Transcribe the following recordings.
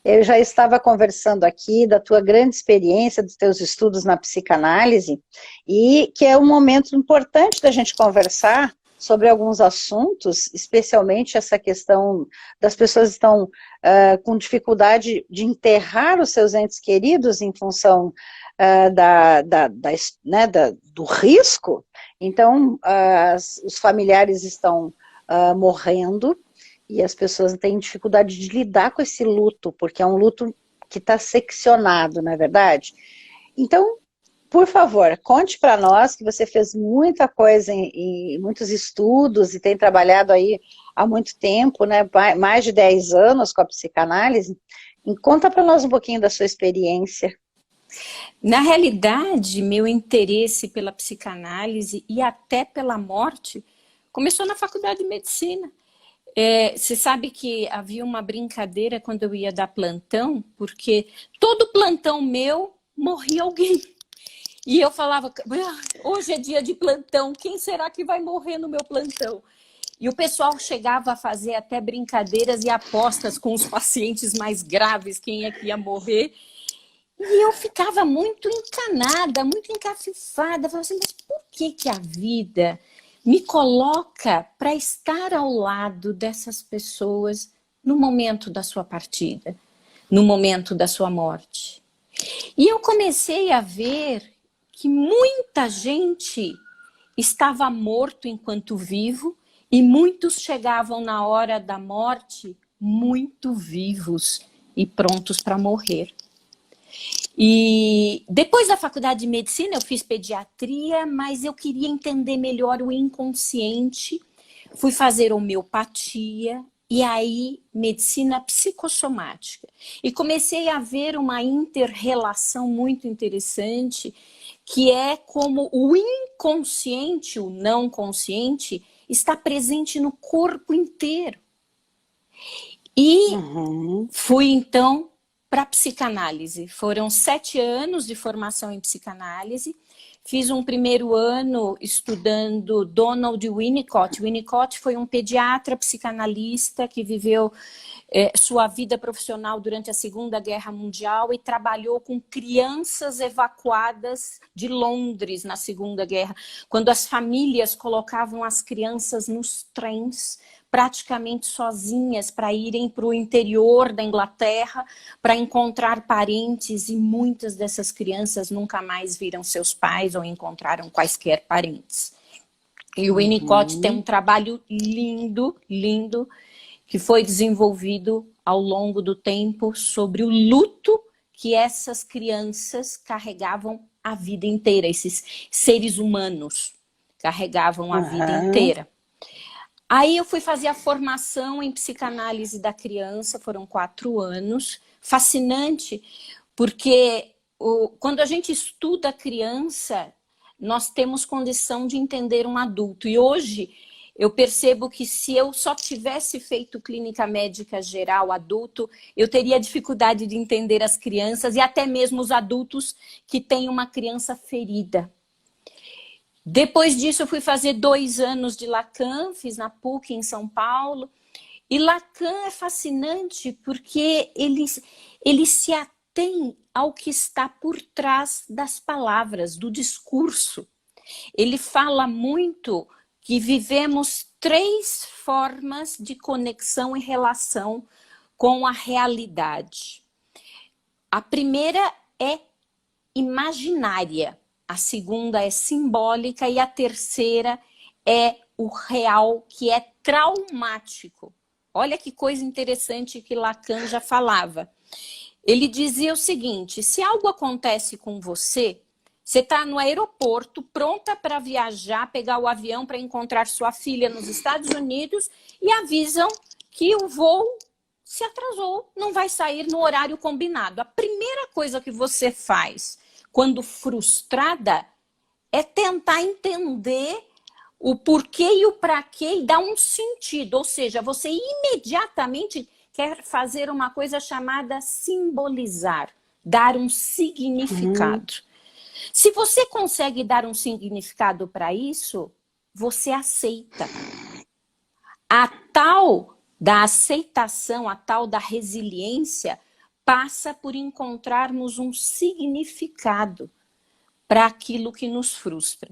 Eu já estava conversando aqui da tua grande experiência, dos teus estudos na psicanálise, e que é um momento importante da gente conversar sobre alguns assuntos, especialmente essa questão das pessoas estão com dificuldade de enterrar os seus entes queridos em função do risco. Então, os familiares estão morrendo, e as pessoas têm dificuldade de lidar com esse luto, porque é um luto que está seccionado, não é verdade? Então, por favor, conte para nós que você fez muita coisa em muitos estudos e tem trabalhado aí há muito tempo, né? Mais de 10 anos com a psicanálise. E conta para nós um pouquinho da sua experiência. Na realidade, meu interesse pela psicanálise e até pela morte começou na faculdade de medicina. Você sabe que havia uma brincadeira quando eu ia dar plantão, porque todo plantão meu morria alguém. E eu falava, hoje é dia de plantão, quem será que vai morrer no meu plantão? E o pessoal chegava a fazer até brincadeiras e apostas com os pacientes mais graves, quem é que ia morrer. E eu ficava muito encanada, muito encafifada, falava assim, mas por que que a vida me coloca para estar ao lado dessas pessoas no momento da sua partida, no momento da sua morte? E eu comecei a ver que muita gente estava morto enquanto vivo e muitos chegavam na hora da morte muito vivos e prontos para morrer. E depois da faculdade de medicina eu fiz pediatria, mas eu queria entender melhor o inconsciente, fui fazer homeopatia e aí medicina psicossomática. E comecei a ver uma inter-relação muito interessante, que é como o inconsciente, o não consciente, está presente no corpo inteiro. E fui então para a psicanálise. Foram 7 anos de formação em psicanálise. Fiz um primeiro ano estudando Donald Winnicott. Winnicott foi um pediatra psicanalista que viveu sua vida profissional durante a Segunda Guerra Mundial e trabalhou com crianças evacuadas de Londres na Segunda Guerra, quando as famílias colocavam as crianças nos trens praticamente sozinhas para irem para o interior da Inglaterra para encontrar parentes, e muitas dessas crianças nunca mais viram seus pais ou encontraram quaisquer parentes. E o Winnicott tem um trabalho lindo, lindo, que foi desenvolvido ao longo do tempo sobre o luto que essas crianças carregavam a vida inteira, esses seres humanos carregavam a vida inteira. Aí eu fui fazer a formação em psicanálise da criança, foram 4 anos, fascinante, porque quando a gente estuda a criança, nós temos condição de entender um adulto. E hoje eu percebo que se eu só tivesse feito clínica médica geral adulto, eu teria dificuldade de entender as crianças e até mesmo os adultos que têm uma criança ferida. Depois disso, eu fui fazer 2 anos de Lacan, fiz na PUC em São Paulo. E Lacan é fascinante porque ele se atém ao que está por trás das palavras, do discurso. Ele fala muito que vivemos 3 formas de conexão e relação com a realidade. A primeira é imaginária. A segunda é simbólica e a terceira é o real, que é traumático. Olha que coisa interessante que Lacan já falava. Ele dizia o seguinte, se algo acontece com você, você está no aeroporto, pronta para viajar, pegar o avião para encontrar sua filha nos Estados Unidos e avisam que o voo se atrasou, não vai sair no horário combinado. A primeira coisa que você faz quando frustrada, é tentar entender o porquê e o para quê e dar um sentido. Ou seja, você imediatamente quer fazer uma coisa chamada simbolizar, dar um significado. Se você consegue dar um significado para isso, você aceita. A tal da aceitação, a tal da resiliência, passa por encontrarmos um significado para aquilo que nos frustra.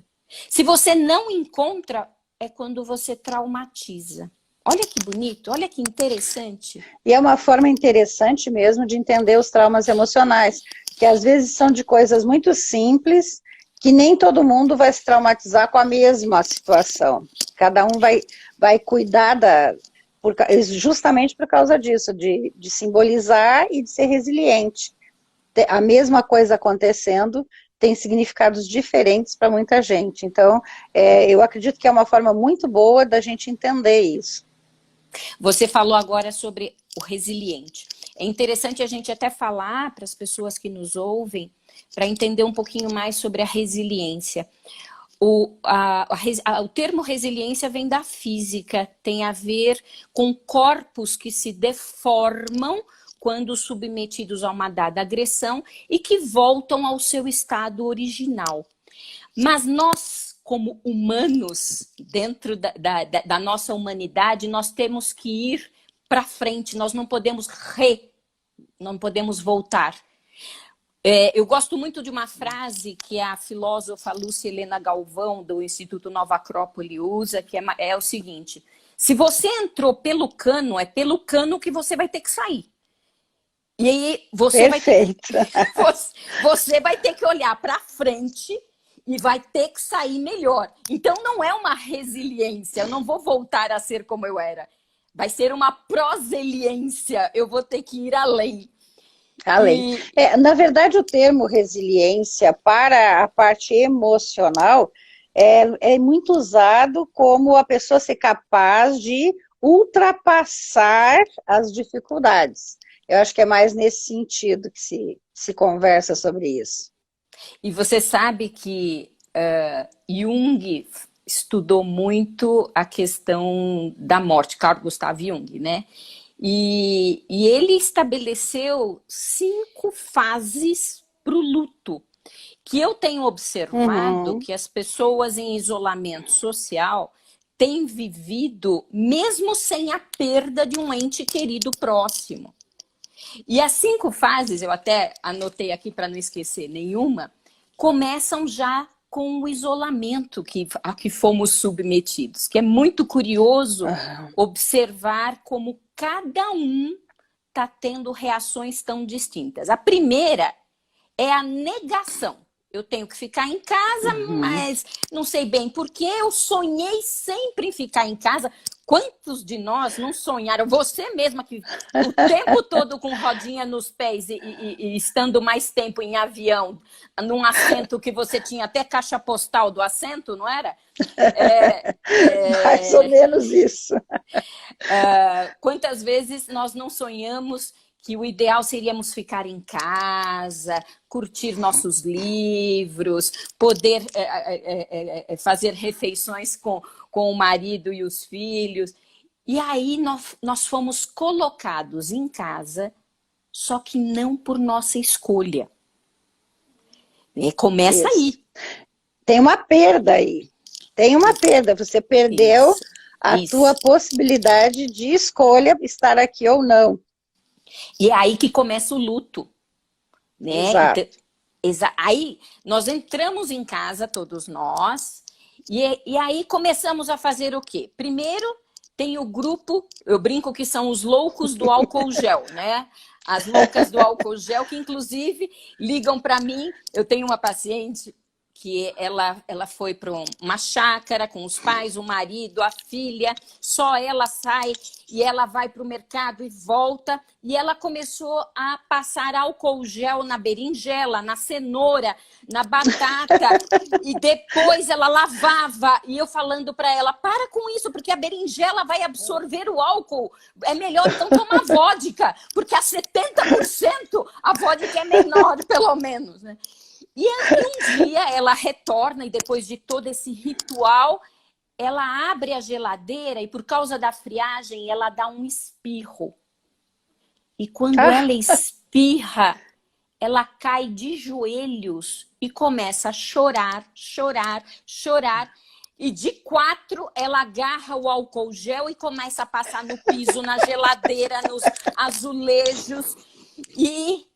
Se você não encontra, é quando você traumatiza. Olha que bonito, olha que interessante. E é uma forma interessante mesmo de entender os traumas emocionais, que às vezes são de coisas muito simples, que nem todo mundo vai se traumatizar com a mesma situação. Cada um vai cuidar justamente por causa disso, de simbolizar e de ser resiliente. A mesma coisa acontecendo tem significados diferentes para muita gente. Então, eu acredito que é uma forma muito boa da gente entender isso. Você falou agora sobre o resiliente. É interessante a gente até falar para as pessoas que nos ouvem, para entender um pouquinho mais sobre a resiliência. O termo resiliência vem da física, tem a ver com corpos que se deformam quando submetidos a uma dada agressão e que voltam ao seu estado original. Mas nós, como humanos, dentro da nossa humanidade, nós temos que ir para frente, nós não podemos voltar. Eu gosto muito de uma frase que a filósofa Lúcia Helena Galvão, do Instituto Nova Acrópole, usa, que é o seguinte: se você entrou pelo cano, é pelo cano que você vai ter que sair. E aí você vai ter que olhar para frente e vai ter que sair melhor. Então não é uma resiliência, eu não vou voltar a ser como eu era. Vai ser uma proseliência, eu vou ter que ir além. Além. Na verdade, o termo resiliência para a parte emocional é muito usado como a pessoa ser capaz de ultrapassar as dificuldades. Eu acho que é mais nesse sentido que se conversa sobre isso. E você sabe que Jung estudou muito a questão da morte, Carl Gustav Jung, né? E ele estabeleceu 5 fases para o luto, que eu tenho observado que as pessoas em isolamento social têm vivido mesmo sem a perda de um ente querido próximo. E as 5 fases, eu até anotei aqui para não esquecer nenhuma, começam já com o isolamento a que fomos submetidos, que é muito curioso observar como cada um está tendo reações tão distintas. A primeira é a negação. Eu tenho que ficar em casa, mas não sei bem porque eu sonhei sempre em ficar em casa. Quantos de nós não sonharam? Você mesma que o tempo todo com rodinha nos pés e estando mais tempo em avião, num assento que você tinha até caixa postal do assento, não era? Mais ou menos isso. Quantas vezes nós não sonhamos que o ideal seríamos ficar em casa, curtir nossos livros, poder fazer refeições com o marido e os filhos. E aí nós fomos colocados em casa, só que não por nossa escolha. Começa aí. Tem uma perda aí. Tem uma perda. Você perdeu a tua possibilidade de escolha estar aqui ou não. E é aí que começa o luto, né? Exato. Então, aí nós entramos em casa, todos nós, e aí começamos a fazer o quê? Primeiro tem o grupo, eu brinco que são os loucos do álcool gel, né? As loucas do álcool gel, que inclusive ligam para mim. Eu tenho uma paciente que ela foi para uma chácara com os pais, o marido, a filha, só ela sai e ela vai para o mercado e volta, e ela começou a passar álcool gel na berinjela, na cenoura, na batata, e depois ela lavava, e eu falando para ela, para com isso, porque a berinjela vai absorver o álcool, é melhor então tomar vodka, porque a 70% a vodka é menor, pelo menos, né? E um dia ela retorna e depois de todo esse ritual, ela abre a geladeira e por causa da friagem ela dá um espirro. E quando ela espirra, ela cai de joelhos e começa a chorar, chorar, chorar. E de 4, ela agarra o álcool gel e começa a passar no piso, na geladeira, nos azulejos. E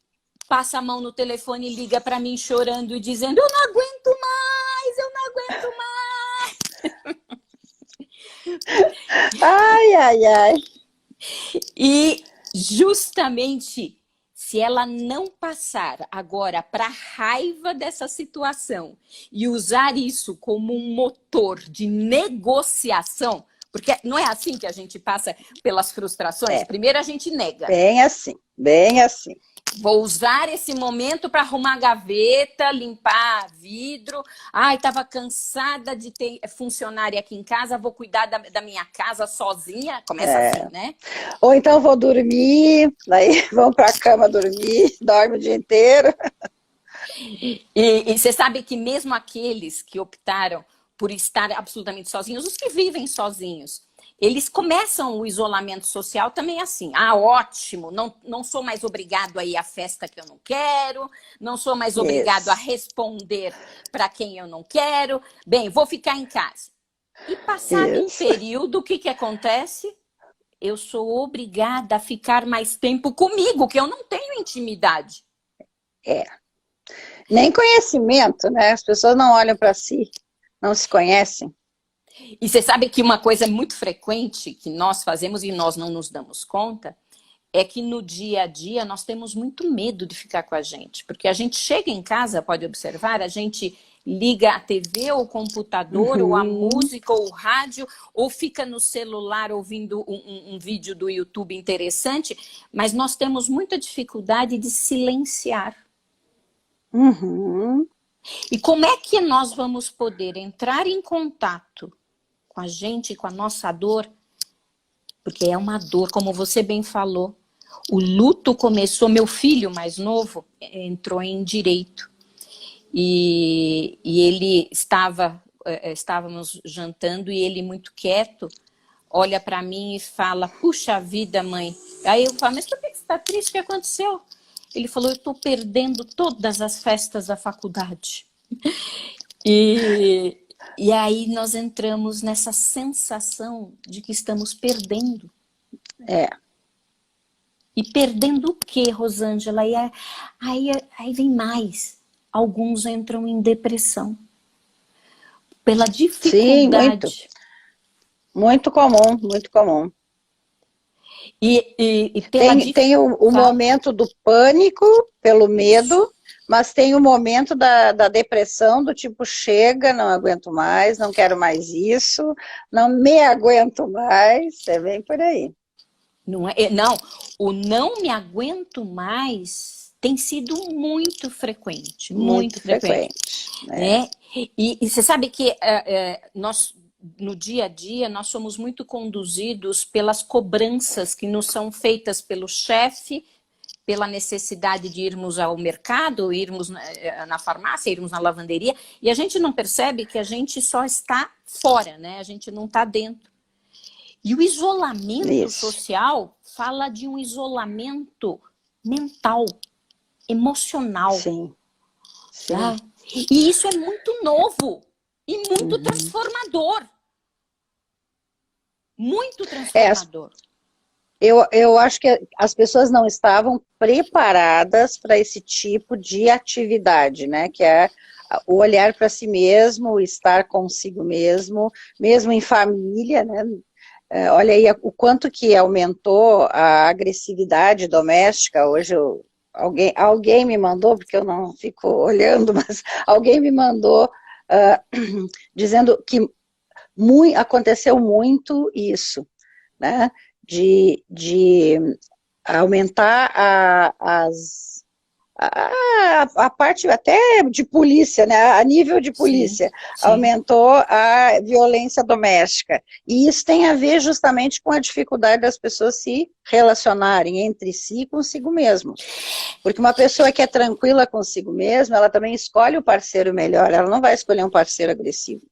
passa a mão no telefone e liga para mim chorando e dizendo: eu não aguento mais, eu não aguento mais. Ai, ai, ai. E justamente se ela não passar agora para a raiva dessa situação e usar isso como um motor de negociação, porque não é assim que a gente passa pelas frustrações? É, Primeiro a gente nega. bem assim, bem assim. Vou usar esse momento para arrumar a gaveta, limpar vidro. Ai, estava cansada de ter funcionária aqui em casa, vou cuidar da minha casa sozinha. Começa assim, né? Ou então vou dormir, daí vão para a cama dormir, dorme o dia inteiro. E você sabe que mesmo aqueles que optaram por estar absolutamente sozinhos, os que vivem sozinhos, eles começam o isolamento social também assim. Ah, ótimo, não sou mais obrigado a ir à festa que eu não quero, não sou mais obrigado a Isso, responder para quem eu não quero. Bem, vou ficar em casa. E passado um isso. período, o que que acontece? Eu sou obrigada a ficar mais tempo comigo, que eu não tenho intimidade. É. Nem conhecimento, né? As pessoas não olham para si, não se conhecem. E você sabe que uma coisa muito frequente que nós fazemos e nós não nos damos conta é que no dia a dia nós temos muito medo de ficar com a gente. Porque a gente chega em casa, pode observar, a gente liga a TV ou o computador, ou a Uhum. música, ou o rádio, ou fica no celular ouvindo um vídeo do YouTube interessante, mas nós temos muita dificuldade de silenciar. Uhum. E como é que nós vamos poder entrar em contato com a gente, com a nossa dor? Porque é uma dor, como você bem falou. O luto começou, meu filho mais novo entrou em direito. E ele estávamos jantando e ele muito quieto, olha para mim e fala: puxa vida, mãe. Aí eu falo: mas por que você está triste? O que aconteceu? Ele falou: eu estou perdendo todas as festas da faculdade. E, e aí nós entramos nessa sensação de que estamos perdendo. É. E perdendo o quê, Rosângela? Aí vem mais. Alguns entram em depressão. Pela Sim, muito. dificuldade. Muito comum, muito comum. E pela Tem o fala. momento do pânico, pelo Isso. medo, mas tem o momento da depressão, do tipo, chega, não aguento mais, não quero mais isso, não me aguento mais, é bem por aí. Não, o não me aguento mais tem sido muito frequente, Muito muito frequente. frequente, né? Né? E você sabe que nós, no dia a dia, nós somos muito conduzidos pelas cobranças que nos são feitas pelo chefe, pela necessidade de irmos ao mercado, irmos na farmácia, irmos na lavanderia, e a gente não percebe que a gente só está fora, né? A gente não está dentro. E o isolamento Isso, social fala de um isolamento mental, emocional. sim, Tá? sim. E isso é muito novo e muito Uhum. transformador. Muito É, transformador. eu acho que as pessoas não estavam preparadas para esse tipo de atividade, né? Que é o olhar para si mesmo, o estar consigo mesmo, mesmo em família, né? Olha aí o quanto que aumentou a agressividade doméstica. Hoje alguém me mandou, porque eu não fico olhando, mas alguém me mandou dizendo que aconteceu muito isso, né? De aumentar a parte até de polícia, né? A nível de Sim, polícia, sim. aumentou a violência doméstica. E isso tem a ver justamente com a dificuldade das pessoas se relacionarem entre si e consigo mesmos. Porque uma pessoa que é tranquila consigo mesma, ela também escolhe o parceiro melhor, ela não vai escolher um parceiro agressivo.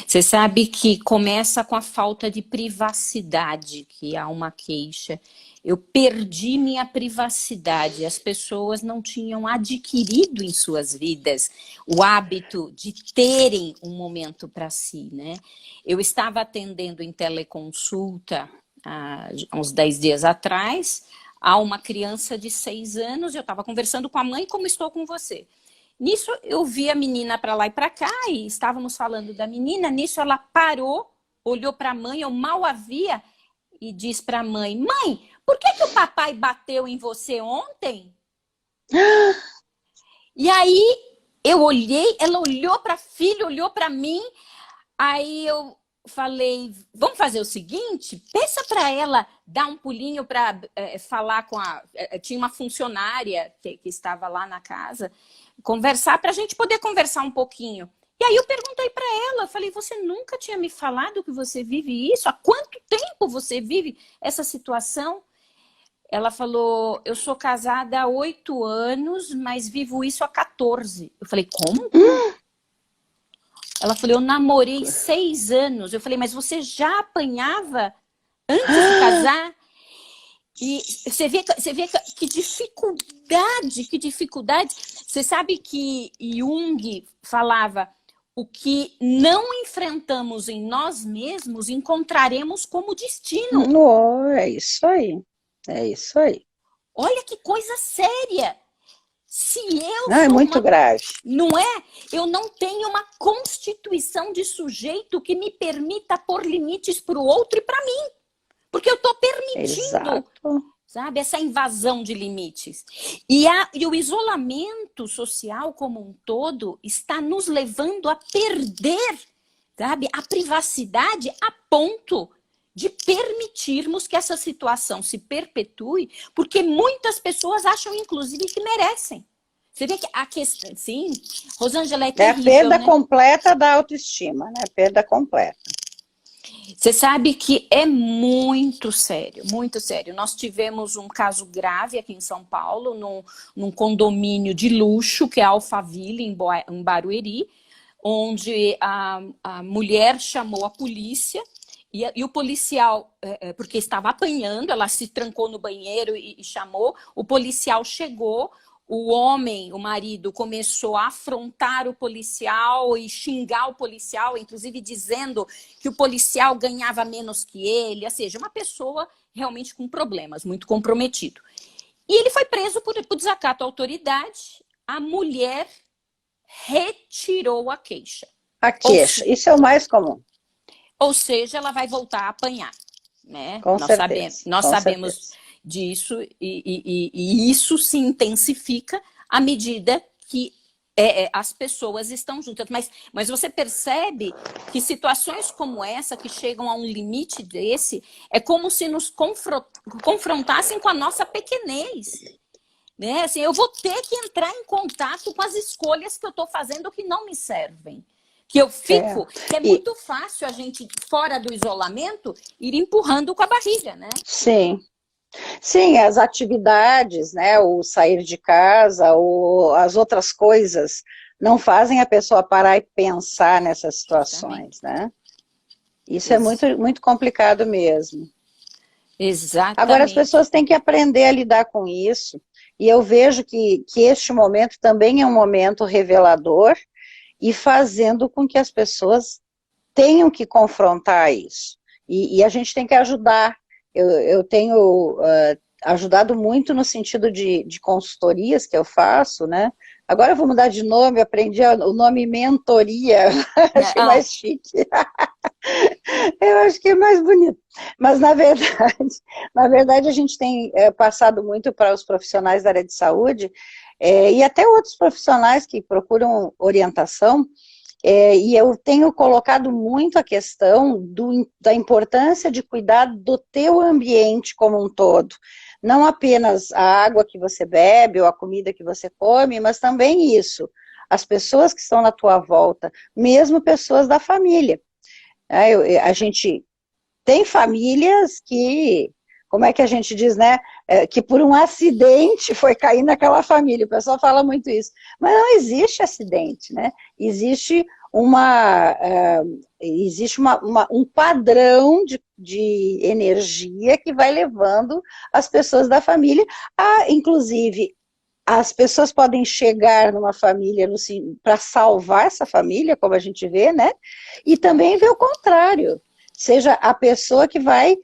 Você sabe que começa com a falta de privacidade, que há uma queixa. Eu perdi minha privacidade. As pessoas não tinham adquirido em suas vidas o hábito de terem um momento para si, né? Eu estava atendendo em teleconsulta há uns 10 dias atrás a uma criança de 6 anos. Eu estava conversando com a mãe como estou com você. Nisso eu vi a menina para lá e para cá e estávamos falando da menina. Nisso ela parou, olhou para a mãe, eu mal a via e disse para a mãe: mãe, por que o papai bateu em você ontem? E aí eu olhei, ela olhou para a filha, olhou para mim. Aí eu falei: vamos fazer o seguinte, peça para ela dar um pulinho para falar com a... tinha uma funcionária que estava lá na casa, conversar, para a gente poder conversar um pouquinho. E aí eu perguntei para ela, falei: você nunca tinha me falado que você vive isso? Há quanto tempo você vive essa situação? Ela falou: eu sou casada há 8 anos, mas vivo isso há 14. Eu falei: como? Ela falou: eu namorei 6 anos. Eu falei: mas você já apanhava antes de casar? E você vê que dificuldade, que dificuldade. Você sabe que Jung falava: o que não enfrentamos em nós mesmos, encontraremos como destino. Oh, é isso aí. É isso aí. Olha que coisa séria. Se eu não, é muito grave. Não é? Eu não tenho uma constituição de sujeito que me permita pôr limites para o outro e para mim. Porque eu estou permitindo, exato, sabe, essa invasão de limites. E o isolamento social como um todo está nos levando a perder, sabe, a privacidade a ponto de permitirmos que essa situação se perpetue, porque muitas pessoas acham, inclusive, que merecem. Você vê que a questão, sim, Rosângela, é terrível, a perda, né? completa da autoestima, né? Perda completa. Você sabe que é muito sério, muito sério. Nós tivemos um caso grave aqui em São Paulo, num condomínio de luxo, que é Alphaville, em Barueri, onde a mulher chamou a polícia. E o policial, porque estava apanhando, ela se trancou no banheiro e chamou, o policial chegou, o homem, o marido, começou a afrontar o policial e xingar o policial, inclusive dizendo que o policial ganhava menos que ele, ou seja, uma pessoa realmente com problemas, muito comprometido. E ele foi preso por desacato à autoridade, a mulher retirou a queixa. A queixa, isso é o mais comum. Ou seja, ela vai voltar a apanhar, né? Com certeza, nós sabemos disso e isso se intensifica à medida que as pessoas estão juntas. Mas você percebe que situações como essa, que chegam a um limite desse, é como se nos confrontassem com a nossa pequenez. Né? Assim, eu vou ter que entrar em contato com as escolhas que eu estou fazendo que não me servem. Que eu fico, que é muito fácil a gente, fora do isolamento, ir empurrando com a barriga, né? Sim. Sim, as atividades, né, o sair de casa, as outras coisas, não fazem a pessoa parar e pensar nessas situações, né? Isso é muito, muito complicado mesmo. Exatamente. Agora as pessoas têm que aprender a lidar com isso, e eu vejo que este momento também é um momento revelador, e fazendo com que as pessoas tenham que confrontar isso. E a gente tem que ajudar. Eu tenho ajudado muito no sentido de consultorias que eu faço, né? Agora eu vou mudar de nome, aprendi o nome mentoria, achei mais chique. Eu acho que é mais bonito. Mas, na verdade a gente tem passado muito para os profissionais da área de saúde, e até outros profissionais que procuram orientação, e eu tenho colocado muito a questão da importância de cuidar do teu ambiente como um todo. Não apenas a água que você bebe ou a comida que você come, mas também isso. As pessoas que estão na tua volta, mesmo pessoas da família. A gente tem famílias que, como é que a gente diz, né? Que por um acidente foi cair naquela família. O pessoal fala muito isso. Mas não existe acidente, né? Existe um padrão de energia que vai levando as pessoas da família a, inclusive, as pessoas podem chegar numa família para salvar essa família, como a gente vê, né? E também ver o contrário. Seja a pessoa que vai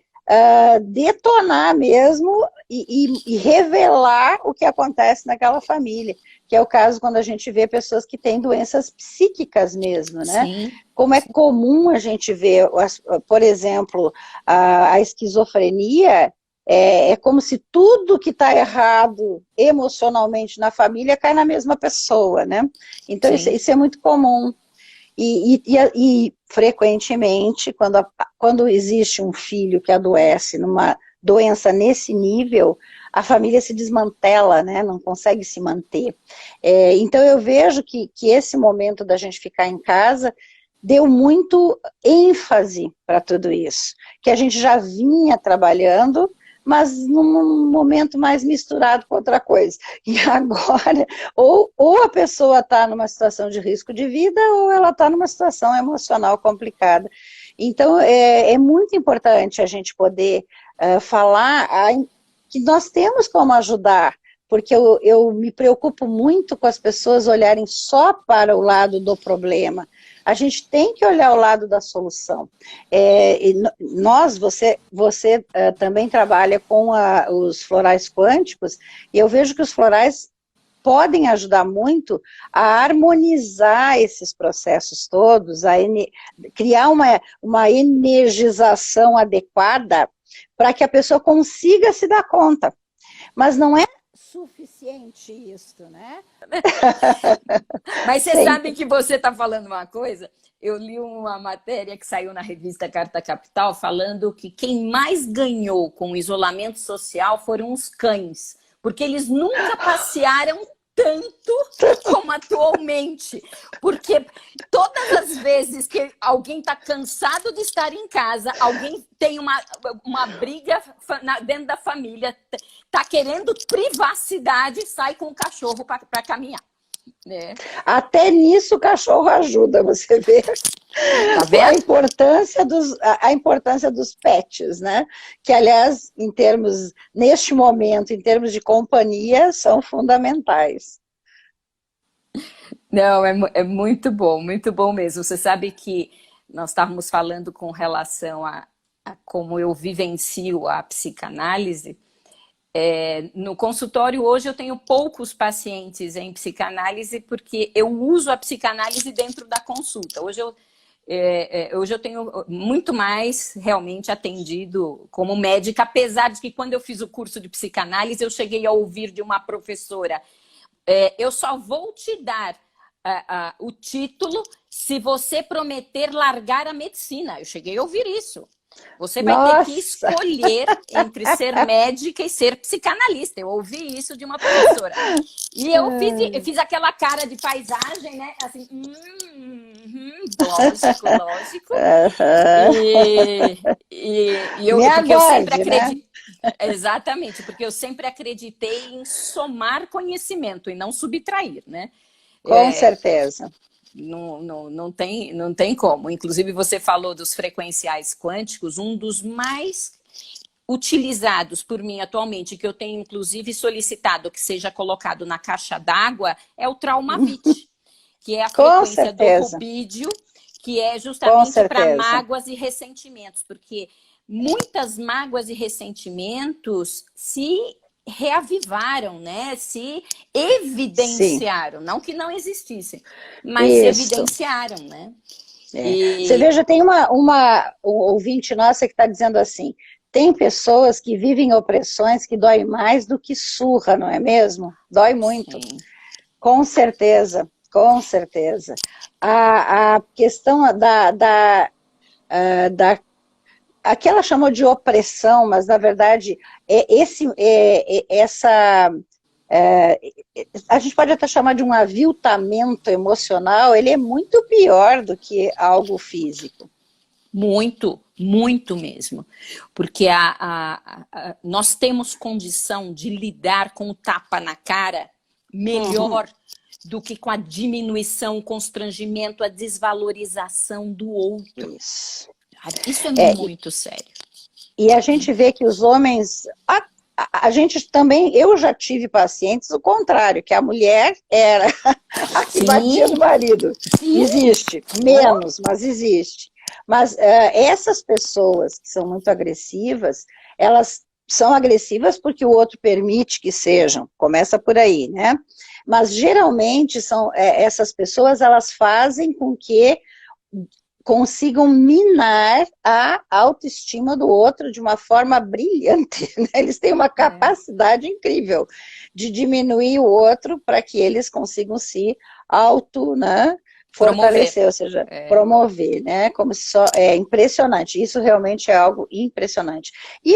detonar mesmo e revelar o que acontece naquela família, que é o caso quando a gente vê pessoas que têm doenças psíquicas mesmo, né? Sim. Como é comum a gente ver, por exemplo, a esquizofrenia, é como se tudo que está errado emocionalmente na família cai na mesma pessoa, né? Então isso é muito comum. E frequentemente, quando existe um filho que adoece numa doença nesse nível, a família se desmantela, né? Não consegue se manter. Então eu vejo que esse momento da gente ficar em casa deu muito ênfase para tudo isso, que a gente já vinha trabalhando, mas num momento mais misturado com outra coisa. E agora, ou a pessoa está numa situação de risco de vida, ou ela está numa situação emocional complicada. Então, é muito importante a gente poder falar que nós temos como ajudar, porque eu me preocupo muito com as pessoas olharem só para o lado do problema. A gente tem que olhar o lado da solução. Você também trabalha com os florais quânticos, e eu vejo que os florais podem ajudar muito a harmonizar esses processos todos, criar uma energização adequada para que a pessoa consiga se dar conta. Mas não é suficiente isso, né? Mas você sabe que você está falando uma coisa? Eu li uma matéria que saiu na revista Carta Capital falando que quem mais ganhou com o isolamento social foram os cães, porque eles nunca passearam tanto como atualmente, porque todas as vezes que alguém está cansado de estar em casa, alguém tem uma briga dentro da família, está querendo privacidade, sai com o cachorro para caminhar. Até nisso o cachorro ajuda, você vê. Tá vendo? A importância dos pets, né? Que, aliás, neste momento, em termos de companhia, são fundamentais. Não, é muito bom mesmo. Você sabe que nós estávamos falando com relação a como eu vivencio a psicanálise. No consultório hoje eu tenho poucos pacientes em psicanálise porque eu uso a psicanálise dentro da consulta. Hoje eu tenho muito mais realmente atendido como médica, apesar de que quando eu fiz o curso de psicanálise eu cheguei a ouvir de uma professora: eu só vou te dar o título se você prometer largar a medicina. Eu cheguei a ouvir isso. Você vai ter que escolher entre ser médica e ser psicanalista. Eu ouvi isso de uma professora. E eu fiz aquela cara de paisagem, né? Assim, lógico. E porque eu sempre acreditei. Né? Exatamente, porque eu sempre acreditei em somar conhecimento e não subtrair, né? Com certeza. Não tem como. Inclusive, você falou dos frequenciais quânticos, um dos mais utilizados por mim atualmente, que eu tenho inclusive solicitado que seja colocado na caixa d'água, é o Traumavit, que é a frequência do rubídio, que é justamente para mágoas e ressentimentos, porque muitas mágoas e ressentimentos se reavivaram, né? Se evidenciaram, não que não existissem, mas se evidenciaram, né? Você veja, tem uma ouvinte nossa que está dizendo assim: tem pessoas que vivem opressões que doem mais do que surra, não é mesmo? Dói muito. Sim. Com certeza, com certeza. A questão aqui ela chamou de opressão, mas na verdade a gente pode até chamar de um aviltamento emocional. Ele é muito pior do que algo físico. Muito mesmo. Porque nós temos condição de lidar com o tapa na cara melhor do que com a diminuição, o constrangimento, a desvalorização do outro. Isso é muito sério. E a gente vê que os homens... A gente também... Eu já tive pacientes o contrário, que a mulher era a que batia no marido. Sim. Existe. Menos, mas existe. Mas essas pessoas que são muito agressivas, elas são agressivas porque o outro permite que sejam, começa por aí, né? Mas geralmente essas pessoas, elas fazem com que consigam minar a autoestima do outro de uma forma brilhante, né? Eles têm uma capacidade incrível de diminuir o outro para que eles consigam se né, fortalecer, ou seja, promover, né? Como se é impressionante. Isso realmente é algo impressionante. E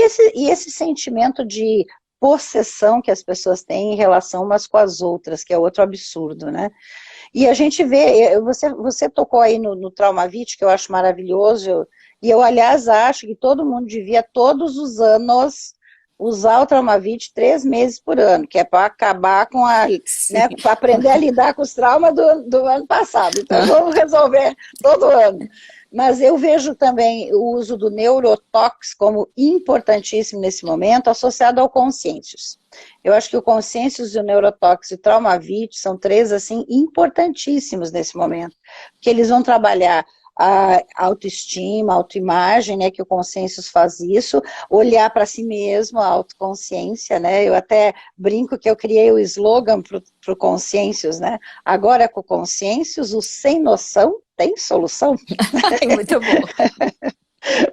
esse sentimento de possessão que as pessoas têm em relação umas com as outras, que é outro absurdo, né? E a gente vê, você tocou aí no Traumavit, que eu acho maravilhoso, e eu, aliás, acho que todo mundo devia, todos os anos, usar o Traumavit 3 meses por ano, que é para acabar com né, para aprender a lidar com os traumas do ano passado. Então, vamos resolver todo ano. Mas eu vejo também o uso do neurotox como importantíssimo nesse momento, associado ao Consciêncios. Eu acho que o Consciêncios, o Neurotox e o Traumavit são 3, assim, importantíssimos nesse momento, porque eles vão trabalhar a autoestima, a autoimagem, né, que o Consciêncios faz isso, olhar para si mesmo, a autoconsciência, né, eu até brinco que eu criei o slogan para o Consciêncios, né, agora com o Consciêncios, o sem noção tem solução. Muito bom.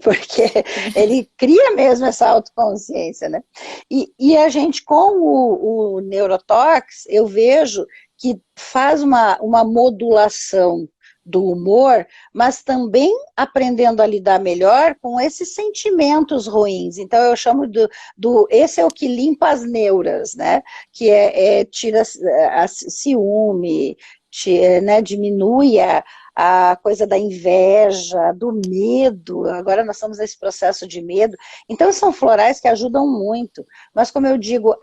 Porque ele cria mesmo essa autoconsciência, né? E a gente, com o Neurotox, eu vejo que faz uma modulação do humor, mas também aprendendo a lidar melhor com esses sentimentos ruins. Então, eu chamo esse é o que limpa as neuras, né? Que tira a ciúme, né? Diminui a coisa da inveja, do medo. Agora nós estamos nesse processo de medo. Então, são florais que ajudam muito. Mas, como eu digo,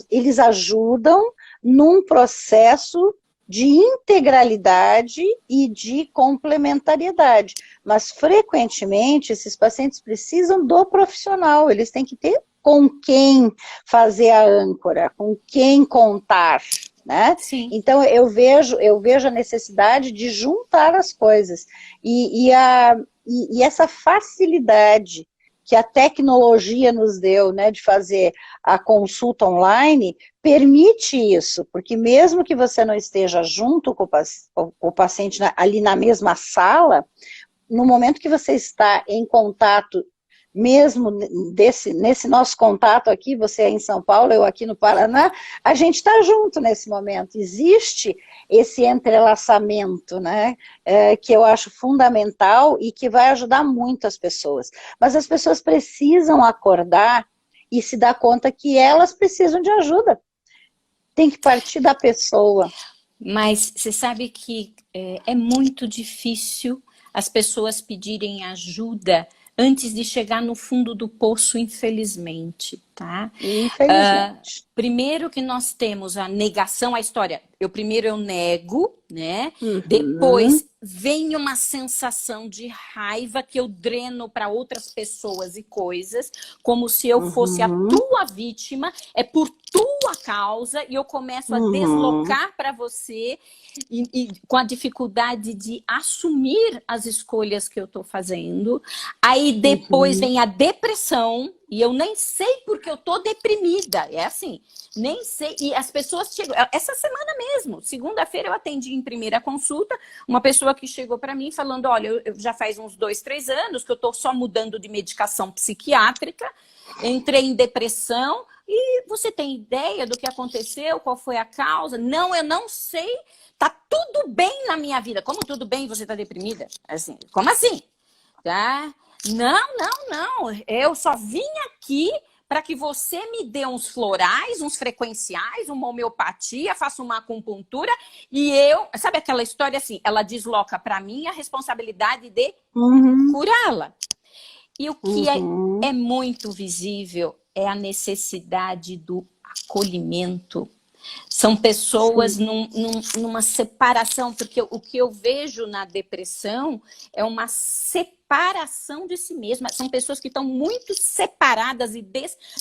eles ajudam num processo de integralidade e de complementariedade. Mas, frequentemente, esses pacientes precisam do profissional. Eles têm que ter com quem fazer a âncora, com quem contar. Né? Sim. Então, eu vejo a necessidade de juntar as coisas. E essa facilidade que a tecnologia nos deu, né, de fazer a consulta online, permite isso, porque mesmo que você não esteja junto com o paciente ali na mesma sala, no momento que você está em contato, mesmo nesse nosso contato aqui, você é em São Paulo, eu aqui no Paraná, a gente está junto nesse momento. Existe esse entrelaçamento, né, que eu acho fundamental e que vai ajudar muito as pessoas. Mas as pessoas precisam acordar e se dar conta que elas precisam de ajuda. Tem que partir da pessoa. Mas você sabe que é muito difícil as pessoas pedirem ajuda antes de chegar no fundo do poço, infelizmente, tá? Infelizmente. Primeiro que nós temos a negação à história. Primeiro eu nego, né? Uhum. Depois vem uma sensação de raiva que eu dreno para outras pessoas e coisas, como se eu fosse a tua vítima, é por tua causa, e eu começo a deslocar para você e com a dificuldade de assumir as escolhas que eu estou fazendo. Aí depois vem a depressão, e eu nem sei porque eu tô deprimida. É assim, nem sei. E as pessoas chegam... Essa semana mesmo, segunda-feira, eu atendi em primeira consulta uma pessoa que chegou para mim falando, olha, eu já faz uns 2, 3 anos que eu tô só mudando de medicação psiquiátrica, entrei em depressão, e você tem ideia do que aconteceu? Qual foi a causa? Não, eu não sei. Tá tudo bem na minha vida. Como tudo bem você tá deprimida? Assim, como assim? Tá? Não. Eu só vim aqui para que você me dê uns florais, uns frequenciais, uma homeopatia, faça uma acupuntura e eu... Sabe aquela história assim? Ela desloca para mim a responsabilidade de curá-la. E o que é muito visível é a necessidade do acolhimento. São pessoas numa separação, porque o que eu vejo na depressão é uma separação de si mesma. São pessoas que estão muito separadas e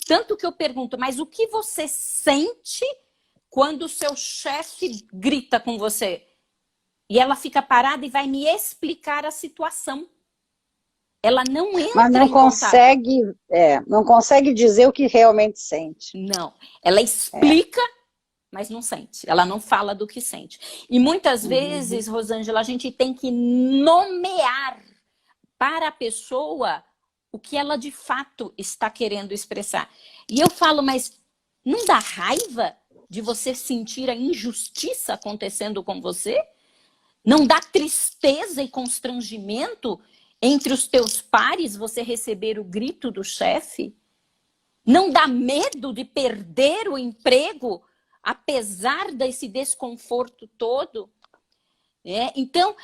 tanto que eu pergunto, mas o que você sente quando o seu chefe grita com você? E ela fica parada e vai me explicar a situação. ela não Mas entra não em contato. não consegue dizer o que realmente sente. Não, ela É. explica, mas não sente. Ela não fala do que sente. E muitas Uhum. vezes, Rosângela, a gente tem que nomear para a pessoa o que ela de fato está querendo expressar. E eu falo, mas não dá raiva de você sentir a injustiça acontecendo com você? Não dá tristeza e constrangimento entre os teus pares você receber o grito do chefe? Não dá medo de perder o emprego, apesar desse desconforto todo? Então,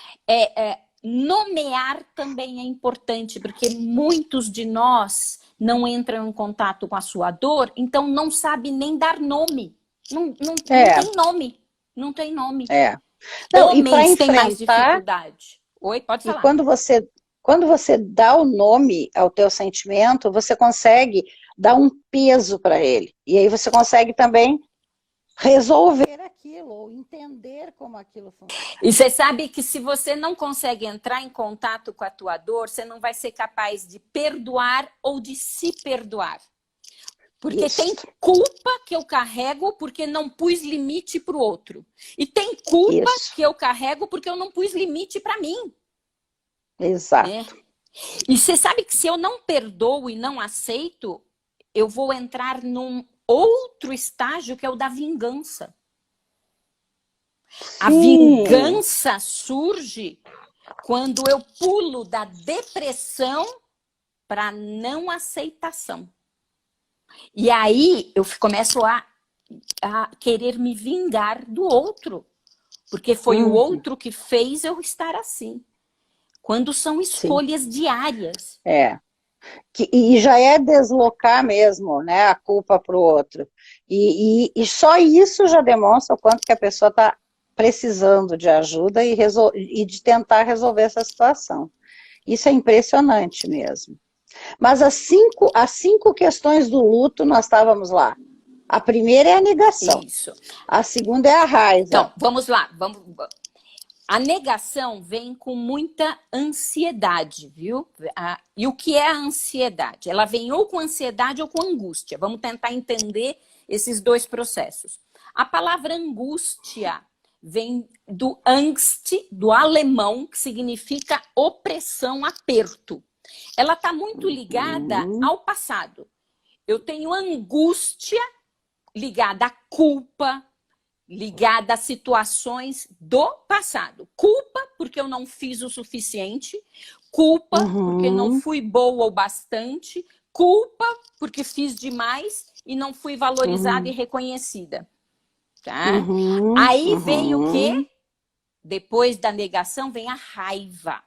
nomear também é importante, porque muitos de nós não entram em contato com a sua dor, então não sabe nem dar nome. Não É, tem nome. Não tem nome. é. Não, e para Homens têm mais enfrentar, dificuldade. Oi, pode e falar. quando você dá o nome ao teu sentimento, você consegue dar um peso para ele. E aí você consegue também resolver aquilo, ou entender como aquilo funciona. E você sabe que se você não consegue entrar em contato com a tua dor, você não vai ser capaz de perdoar ou de se perdoar. Porque tem Isso, culpa que eu carrego porque não pus limite para o outro. E tem culpa isso, que eu carrego porque eu não pus limite para mim. Né? exato. E você sabe que se eu não perdoo e não aceito, eu vou entrar num outro estágio que é o da vingança. A Sim, vingança surge quando eu pulo da depressão para a não aceitação. E aí eu começo a querer me vingar do outro, porque foi o uhum, outro que fez eu estar assim. Quando são sim, escolhas diárias. é. E já é deslocar mesmo, né, a culpa para o outro. E só isso já demonstra o quanto que a pessoa está precisando de ajuda e de tentar resolver essa situação. Isso é impressionante mesmo. Mas as cinco questões do luto, nós estávamos lá. A primeira é a negação. Isso. A segunda é a raiva. Então, vamos lá. A negação vem com muita ansiedade, viu? E o que é a ansiedade? Ela vem ou com ansiedade ou com angústia. Vamos tentar entender esses dois processos. A palavra angústia vem do Angst, do alemão, que significa opressão, aperto. Ela está muito ligada Uhum, ao passado. Eu tenho angústia ligada à culpa, ligada a situações do passado. Culpa porque eu não fiz o suficiente, culpa porque não uhum, fui boa o bastante, culpa porque fiz demais e não fui valorizada e uhum, reconhecida. Tá? uhum, Aí vem o quê? uhum, Depois da negação vem a raiva.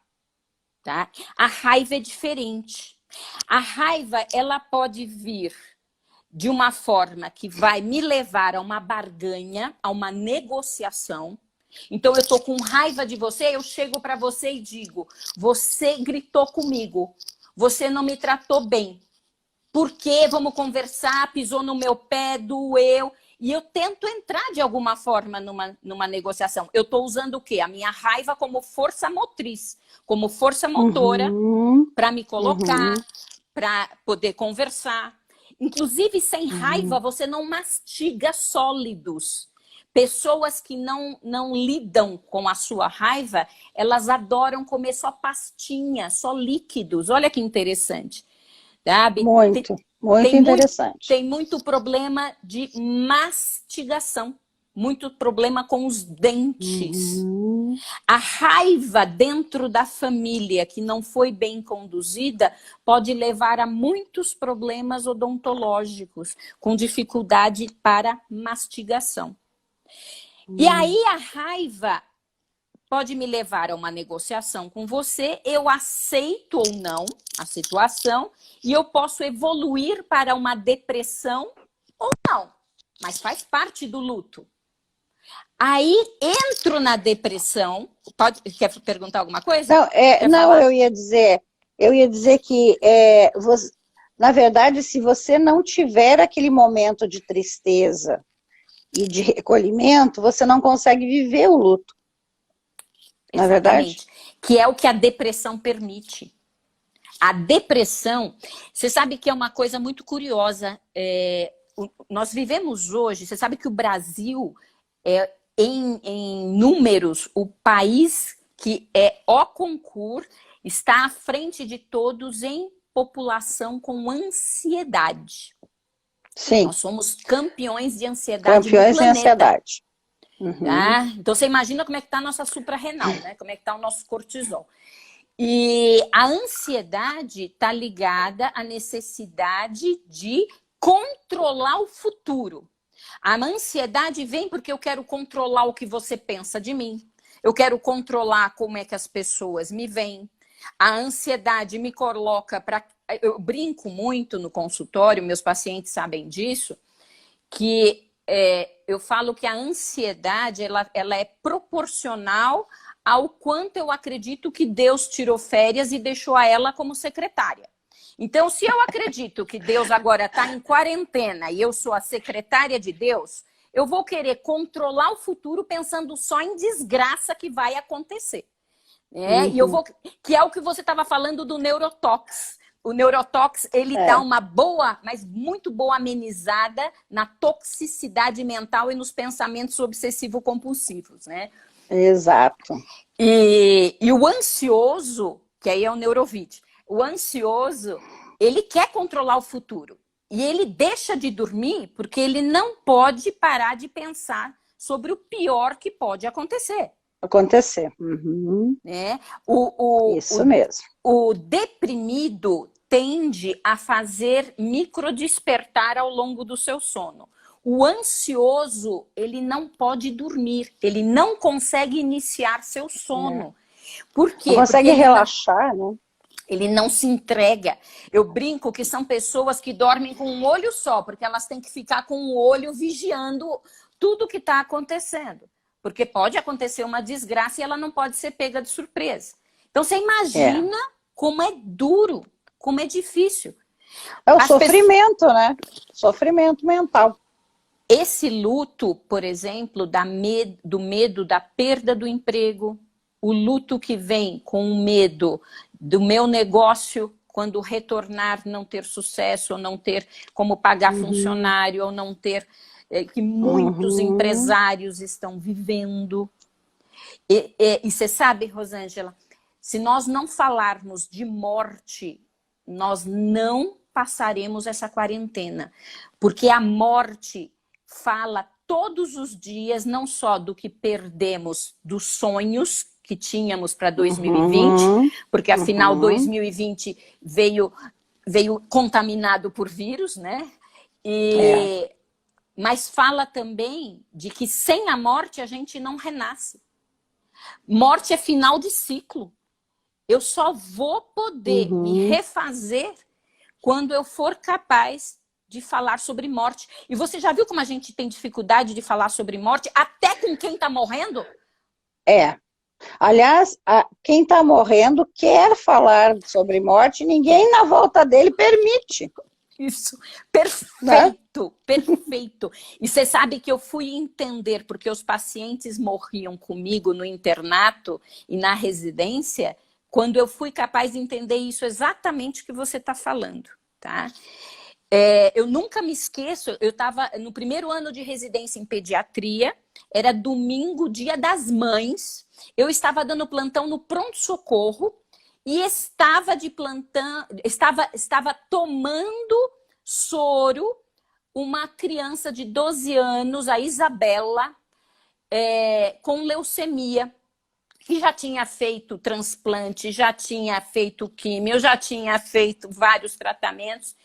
Tá? A raiva é diferente. A raiva, ela pode vir de uma forma que vai me levar a uma barganha, a uma negociação. Então, eu estou com raiva de você, eu chego para você e digo: você gritou comigo, você não me tratou bem. Por quê? Vamos conversar, pisou no meu pé, doeu. E eu tento entrar de alguma forma numa negociação. Eu estou usando o quê? A minha raiva como força motriz, como força motora uhum, para me colocar, uhum, para poder conversar. Inclusive, sem raiva, uhum. você não mastiga sólidos. Pessoas que não lidam com a sua raiva, elas adoram comer só pastinha, só líquidos. Olha que interessante, sabe? Muito, muito Tem muito, interessante. tem muito problema de mastigação, muito problema com os dentes. Uhum, A raiva dentro da família que não foi bem conduzida pode levar a muitos problemas odontológicos, com dificuldade para mastigação. E uhum. aí a raiva pode me levar a uma negociação com você, eu aceito ou não a situação e eu posso evoluir para uma depressão ou não, mas faz parte do luto. Aí entro na depressão. Quer perguntar alguma coisa? Não, Quer não, falar? eu ia dizer que, na verdade, se você não tiver aquele momento de tristeza e de recolhimento, você não consegue viver o luto, na verdade? Exatamente. Que é o que a depressão permite. A depressão, você sabe que é uma coisa muito curiosa. Nós vivemos hoje, você sabe que o Brasil é, em números, o país que é au concurso, está à frente de todos em população com ansiedade. Sim. Nós somos campeões de ansiedade Campeões no planeta. em ansiedade. Tá? Então você imagina como é que está a nossa suprarrenal, né? Como é que está o nosso cortisol. E a ansiedade está ligada à necessidade de controlar o futuro. A ansiedade vem porque eu quero controlar o que você pensa de mim. Eu quero controlar como é que as pessoas me veem. A ansiedade me coloca para... Eu brinco muito no consultório, meus pacientes sabem disso, que eu falo que a ansiedade ela é proporcional ao quanto eu acredito que Deus tirou férias e deixou a ela como secretária. Então, se eu acredito que Deus agora está em quarentena e eu sou a secretária de Deus, eu vou querer controlar o futuro pensando só em desgraça que vai acontecer. E eu vou, que é o que você estava falando do neurotox. O neurotox, ele dá uma boa, mas muito boa amenizada na toxicidade mental e nos pensamentos obsessivo-compulsivos, né? Exato. E o ansioso, que aí é o neurovite, o ansioso, ele quer controlar o futuro. E ele deixa de dormir porque ele não pode parar de pensar sobre o pior que pode acontecer. Né? Isso mesmo. O deprimido tende a fazer microdespertar ao longo do seu sono. O ansioso, ele não pode dormir, ele não consegue iniciar seu sono. Por quê? Não consegue relaxar, né? Ele não se entrega. Eu brinco que são pessoas que dormem com um olho só, porque elas têm que ficar com um olho vigiando tudo que está acontecendo. Porque pode acontecer uma desgraça e ela não pode ser pega de surpresa. Então, você imagina como é duro, como é difícil. É o sofrimento, né? Sofrimento mental. Esse luto, por exemplo, do medo da perda do emprego, o luto que vem com o medo do meu negócio, quando retornar não ter sucesso, ou não ter como pagar funcionário, ou não ter... que muitos empresários estão vivendo. E você sabe, Rosângela, se nós não falarmos de morte, nós não passaremos essa quarentena. Porque a morte fala todos os dias, não só do que perdemos dos sonhos que tínhamos para 2020, porque afinal 2020 veio contaminado por vírus, né? Mas fala também de que sem a morte a gente não renasce. Morte é final de ciclo. Eu só vou poder me refazer quando eu for capaz de falar sobre morte. E você já viu como a gente tem dificuldade de falar sobre morte, até com quem está morrendo? Aliás, quem está morrendo quer falar sobre morte, ninguém na volta dele permite. Isso, perfeito, perfeito. E você sabe que eu fui entender, porque os pacientes morriam comigo no internato e na residência, quando eu fui capaz de entender isso exatamente que você está falando, tá? Eu nunca me esqueço, eu estava no primeiro ano de residência em pediatria, era domingo, dia das mães, eu estava dando plantão no pronto-socorro, e estava de plantão, estava tomando soro uma criança de 12 anos, a Isabela, com leucemia, que já tinha feito transplante, já tinha feito químio, já tinha feito vários tratamentos.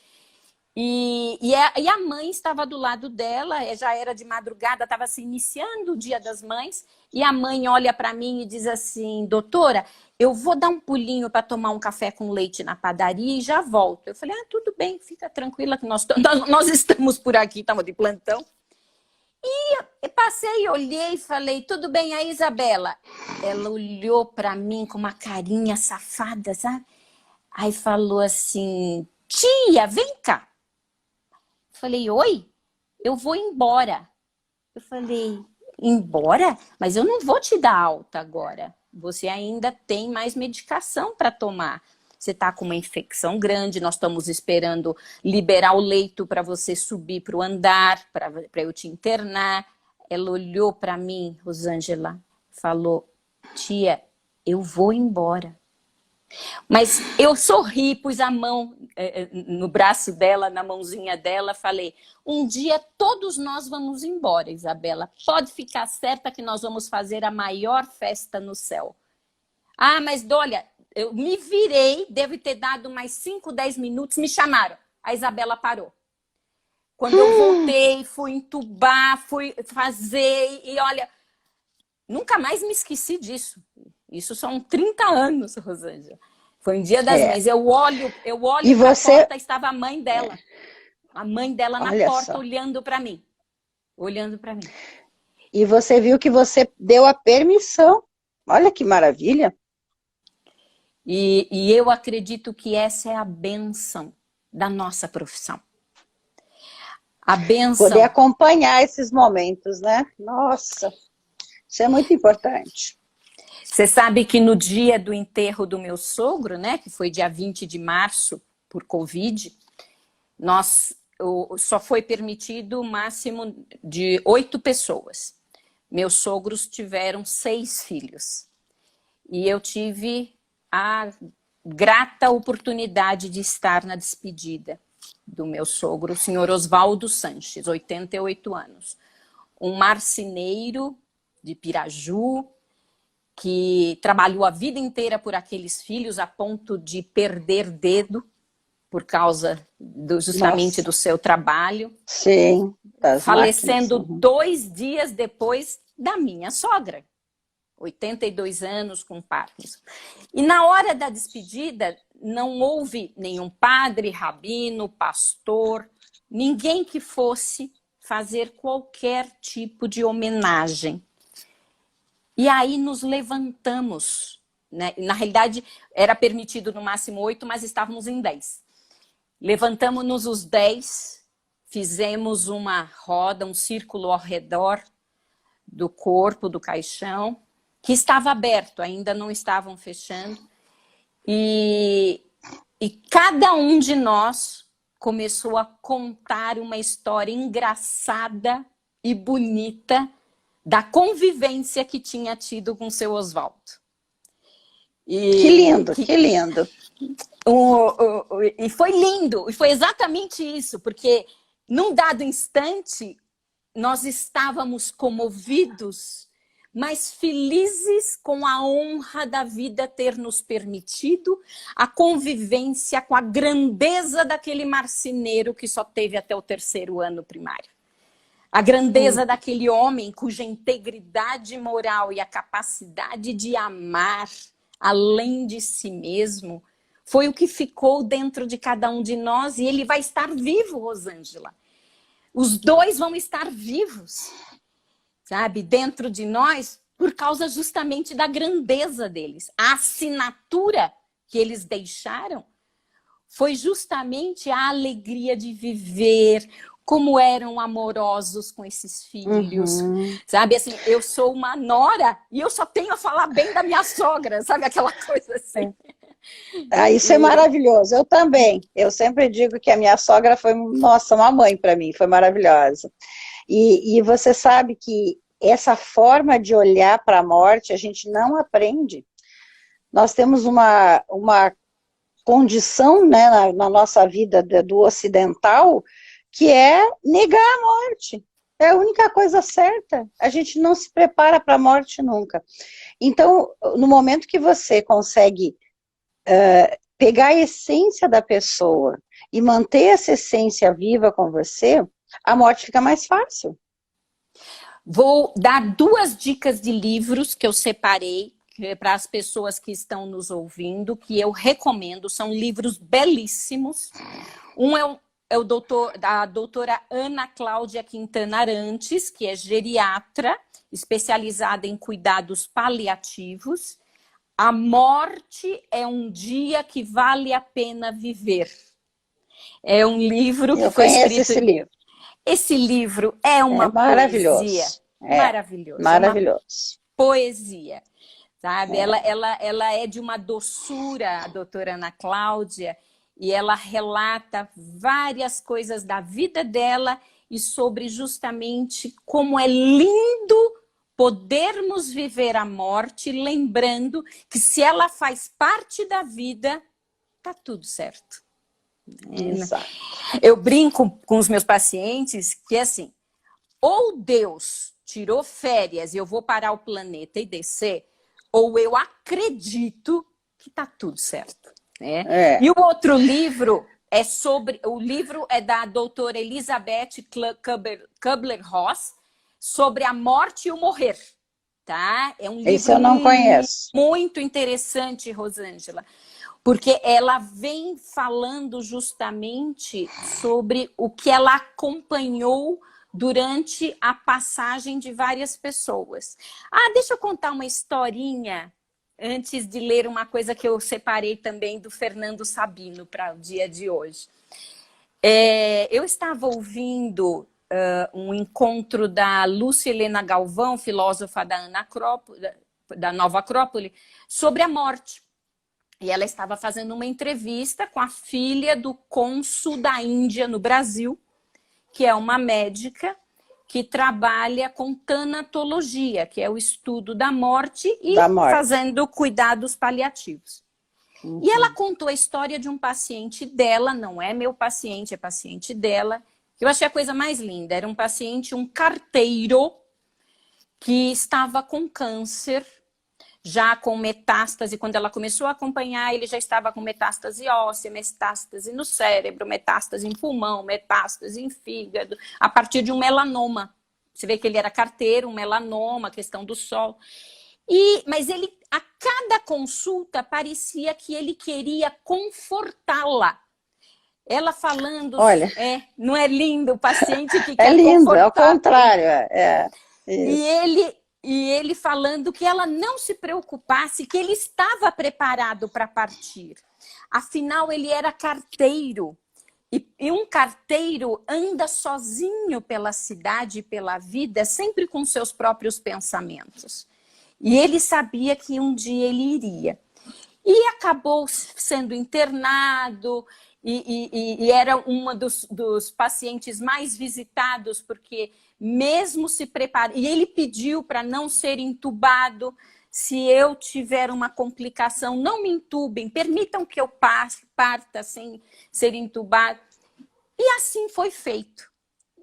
E a mãe estava do lado dela, já era de madrugada, estava se iniciando o Dia das Mães, e a mãe olha para mim e diz assim: doutora, eu vou dar um pulinho para tomar um café com leite na padaria e já volto. Eu falei: tudo bem, fica tranquila que nós estamos por aqui, estamos de plantão. E eu passei, olhei e falei: tudo bem aí, Isabela? Ela olhou para mim com uma carinha safada, sabe? Aí falou assim: tia, vem cá. Falei: oi, eu vou embora. Eu falei: embora? Mas eu não vou te dar alta agora. Você ainda tem mais medicação para tomar. você está com uma infecção grande, nós estamos esperando liberar o leito para você subir para o andar, para eu te internar. Ela olhou para mim, Rosângela, falou, tia, eu vou embora. Mas eu sorri, pus a mão no braço dela, na mãozinha dela, falei, um dia todos nós vamos embora, Isabela. Pode ficar certa que nós vamos fazer a maior festa no céu. Ah, mas olha, eu me virei, deve ter dado mais 5, 10 minutos, me chamaram. A Isabela parou. Quando eu voltei, fui entubar, fui fazer, e olha, nunca mais me esqueci disso. Isso são 30 anos, Rosângela. Foi um dia das mães. Eu olho e na você... porta, estava a mãe dela. A mãe dela na porta, só. olhando para mim. Olhando para mim. E você viu que você deu a permissão. Olha que maravilha. E eu acredito que essa é a bênção da nossa profissão. A bênção... Poder acompanhar esses momentos, né? Nossa, isso é muito importante. Você sabe que no dia do enterro do meu sogro, né, que foi dia 20 de março, por Covid, só foi permitido o máximo de 8 pessoas. Meus sogros tiveram 6 filhos. E eu tive a grata oportunidade de estar na despedida do meu sogro, o senhor Oswaldo Sanches, 88 anos. Um marceneiro de Piraju, que trabalhou a vida inteira por aqueles filhos a ponto de perder dedo por causa justamente do seu trabalho. Sim. Falecendo 2 dias depois da minha sogra. 82 anos com Parkinson. E na hora da despedida, não houve nenhum padre, rabino, pastor, ninguém que fosse fazer qualquer tipo de homenagem. E aí nos levantamos, né? Na realidade, era permitido no máximo 8, mas estávamos em 10. Levantamos-nos os 10, fizemos uma roda, um círculo ao redor do corpo, do caixão, que estava aberto, ainda não estavam fechando. E cada um de nós começou a contar uma história engraçada e bonita da convivência que tinha tido com o seu Oswaldo. Que lindo, que lindo. E foi lindo, e foi exatamente isso, porque num dado instante nós estávamos comovidos, mas felizes com a honra da vida ter nos permitido a convivência com a grandeza daquele marceneiro que só teve até o 3º ano primário. A grandeza daquele homem cuja integridade moral e a capacidade de amar além de si mesmo foi o que ficou dentro de cada um de nós, e ele vai estar vivo, Rosângela. Os 2 vão estar vivos, sabe, dentro de nós, por causa justamente da grandeza deles. A assinatura que eles deixaram foi justamente a alegria de viver, como eram amorosos com esses filhos, sabe? Assim, eu sou uma nora e eu só tenho a falar bem da minha sogra, sabe? Aquela coisa assim. Isso é maravilhoso. Eu também. Eu sempre digo que a minha sogra foi, nossa, uma mãe para mim, foi maravilhosa. E você sabe que essa forma de olhar para a morte a gente não aprende. Nós temos uma condição, né, na nossa vida do ocidental, que é negar a morte. É a única coisa certa. A gente não se prepara para a morte nunca. Então, no momento que você consegue pegar a essência da pessoa e manter essa essência viva com você, a morte fica mais fácil. Vou dar 2 dicas de livros que eu separei para as pessoas que estão nos ouvindo, que eu recomendo. São livros belíssimos. Um é da doutora Ana Cláudia Quintana Arantes, que é geriatra, especializada em cuidados paliativos. A morte é um dia que vale a pena viver. É um livro que foi escrito... esse livro. Esse livro é uma maravilhoso. poesia. Maravilhoso. Maravilhoso. É uma poesia. sabe? Ela é de uma doçura, a doutora Ana Cláudia, e ela relata várias coisas da vida dela e sobre justamente como é lindo podermos viver a morte, lembrando que se ela faz parte da vida, tá tudo certo. Exato. Eu brinco com os meus pacientes que, assim, ou Deus tirou férias e eu vou parar o planeta e descer, ou eu acredito que tá tudo certo, né? E o outro livro é sobre... O livro é da doutora Elizabeth Kubler-Ross, sobre a morte e o morrer, tá? É um livro Esse eu não conheço. muito interessante, Rosângela, porque ela vem falando justamente sobre o que ela acompanhou durante a passagem de várias pessoas. Ah, deixa eu contar uma historinha antes de ler uma coisa que eu separei também do Fernando Sabino para o dia de hoje. Eu estava ouvindo um encontro da Lúcia Helena Galvão, filósofa da Nova Acrópole, sobre a morte. E ela estava fazendo uma entrevista com a filha do cônsul da Índia no Brasil, que é uma médica que trabalha com tanatologia, que é o estudo da morte e fazendo cuidados paliativos. E ela contou a história de um paciente dela, não é meu paciente, é paciente dela, que eu achei a coisa mais linda. Era um paciente, um carteiro, que estava com câncer, já com metástase. Quando ela começou a acompanhar, ele já estava com metástase óssea, metástase no cérebro, metástase em pulmão, metástase em fígado, a partir de um melanoma. Você vê que ele era carteiro, um melanoma, questão do sol. Mas ele, a cada consulta, parecia que ele queria confortá-la. Ela falando... Olha, não é lindo o paciente que é quer lindo, confortar. É o contrário. E ele falando que ela não se preocupasse, que ele estava preparado para partir. Afinal, ele era carteiro. E um carteiro anda sozinho pela cidade, pela vida, sempre com seus próprios pensamentos. E ele sabia que um dia ele iria. E acabou sendo internado, e era uma dos pacientes mais visitados, porque mesmo se preparando... E ele pediu para não ser entubado. Se eu tiver uma complicação, não me entubem, permitam que eu parta sem ser entubado. E assim foi feito.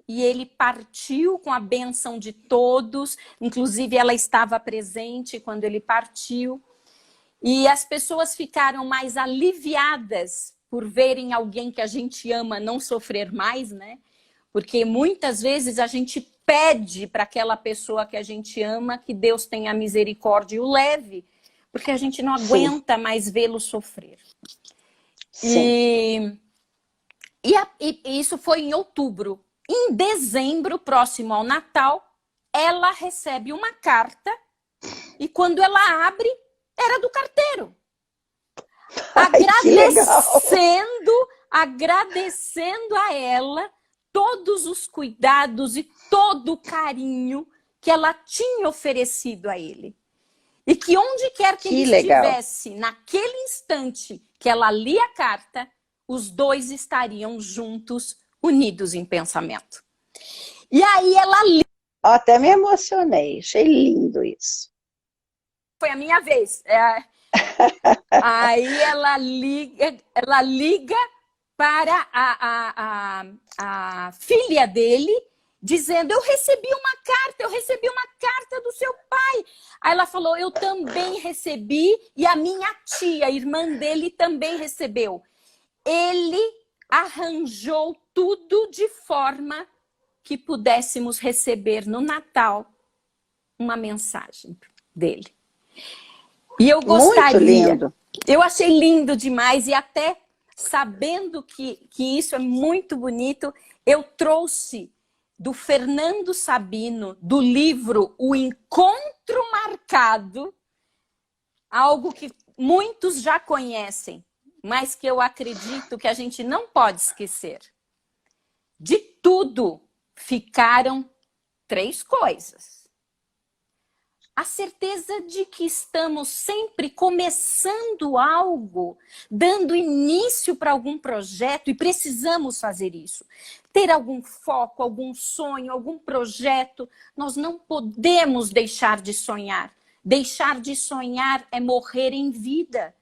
E ele partiu com a bênção de todos, inclusive ela estava presente quando ele partiu. E as pessoas ficaram mais aliviadas por verem alguém que a gente ama não sofrer mais, né? Porque muitas vezes a gente pede para aquela pessoa que a gente ama que Deus tenha misericórdia e o leve, porque a gente não aguenta mais vê-lo sofrer. E isso foi em outubro. Em dezembro, próximo ao Natal, ela recebe uma carta e quando ela abre, era do carteiro. Agradecendo a ela todos os cuidados e todo o carinho que ela tinha oferecido a ele. E que onde quer que ele estivesse, naquele instante que ela lia a carta, os dois estariam juntos, unidos em pensamento. E aí ela liga. Até me emocionei, achei lindo isso. Foi a minha vez. Aí ela liga para a filha dele, dizendo: eu recebi uma carta do seu pai. Aí ela falou: eu também recebi, e a minha tia, a irmã dele, também recebeu. Ele arranjou tudo de forma que pudéssemos receber no Natal uma mensagem dele. E eu gostaria... Muito lindo. Eu achei lindo demais, e até sabendo que isso é muito bonito, eu trouxe do Fernando Sabino, do livro O Encontro Marcado, algo que muitos já conhecem, mas que eu acredito que a gente não pode esquecer. De tudo ficaram 3 coisas: A certeza de que estamos sempre começando algo, dando início para algum projeto, e precisamos fazer isso. Ter algum foco, algum sonho, algum projeto, nós não podemos deixar de sonhar. Deixar de sonhar é morrer em vida.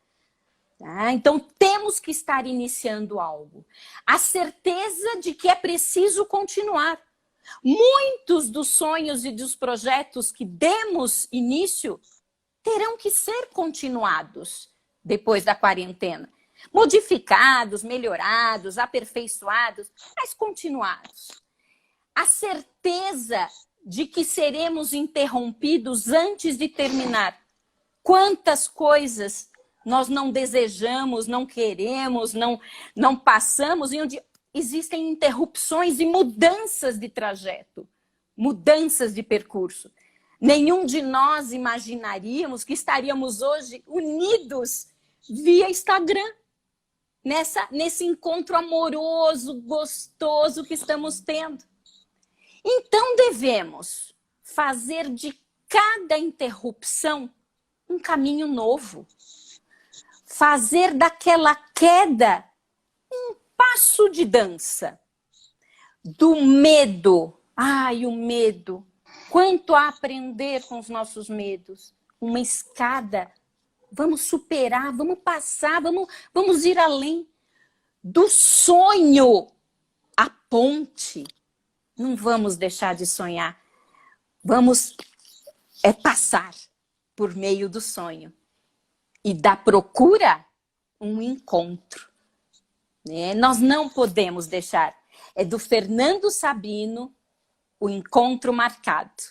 Tá? Então, temos que estar iniciando algo. A certeza de que é preciso continuar. Muitos dos sonhos e dos projetos que demos início terão que ser continuados depois da quarentena. Modificados, melhorados, aperfeiçoados, mas continuados. A certeza de que seremos interrompidos antes de terminar. Quantas coisas nós não desejamos, não queremos, não passamos, e onde existem interrupções e mudanças de trajeto, mudanças de percurso. Nenhum de nós imaginaríamos que estaríamos hoje unidos via Instagram, nesse encontro amoroso, gostoso que estamos tendo. Então devemos fazer de cada interrupção um caminho novo. Fazer daquela queda um passo de dança. Do medo. Ai, o medo. Quanto a aprender com os nossos medos. Uma escada. Vamos superar, vamos passar, vamos ir além. Do sonho, a ponte. Não vamos deixar de sonhar. Vamos passar por meio do sonho. E da procura, um encontro. Nós não podemos deixar. É do Fernando Sabino, O Encontro Marcado.